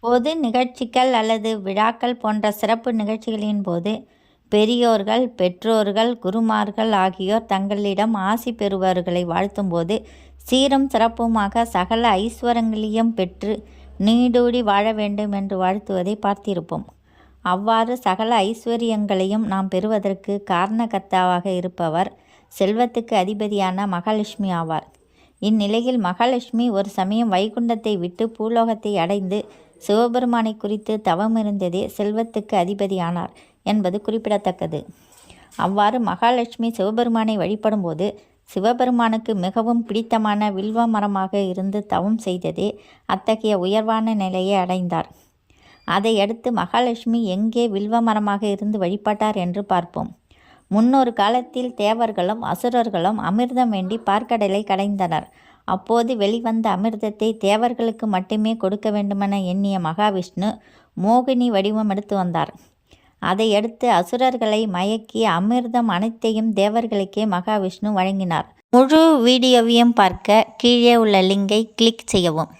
பொது நிகழ்ச்சிகள் அல்லது விழாக்கள் போன்ற சிறப்பு நிகழ்ச்சிகளின் போது பெரியோர்கள், பெற்றோர்கள், குருமார்கள் ஆகியோர் தங்களிடம் ஆசி பெறுபவர்களை வாழ்த்தும்போது சீரும் சிறப்புமாக சகல ஐஸ்வர்யங்களையும் பெற்று நீடூழி வாழ வேண்டும் என்று வாழ்த்துவதை பார்த்திருப்போம். அவ்வாறு சகல ஐஸ்வர்யங்களையும் நாம் பெறுவதற்கு காரணகர்த்தாவாக இருப்பவர் செல்வத்துக்கு அதிபதியான மகாலட்சுமி ஆவார். இந்நிலையில் மகாலட்சுமி ஒரு சமயம் வைகுண்டத்தை விட்டு பூலோகத்தை அடைந்து சிவபெருமானை குறித்து தவமிருந்ததே செல்வத்துக்கு அதிபதியானார் என்பது குறிப்பிடத்தக்கது. அவ்வாறு மகாலட்சுமி சிவபெருமானை வழிபடும்போது சிவபெருமானுக்கு மிகவும் பிடித்தமான வில்வ மரமாக இருந்து தவம் செய்ததே அத்தகைய உயர்வான நிலையை அடைந்தார். அதையடுத்து மகாலட்சுமி எங்கே வில்வ மரமாக இருந்து வழிபட்டார் என்று பார்ப்போம். முன்னொரு காலத்தில் தேவர்களும் அசுரர்களும் அமிர்தம் வேண்டி பார்க்கடலை கடைந்தனர். அப்போது வெளிவந்த அமிர்தத்தை தேவர்களுக்கு மட்டுமே கொடுக்க வேண்டுமென எண்ணிய மகாவிஷ்ணு மோகினி வடிவம் எடுத்து வந்தார். அதையடுத்து அசுரர்களை மயக்கி அமிர்தம் அனைத்தையும் தேவர்களுக்கே மகாவிஷ்ணு வழங்கினார். முழு வீடியோவையும் பார்க்க கீழே உள்ள லிங்கை கிளிக் செய்யவும்.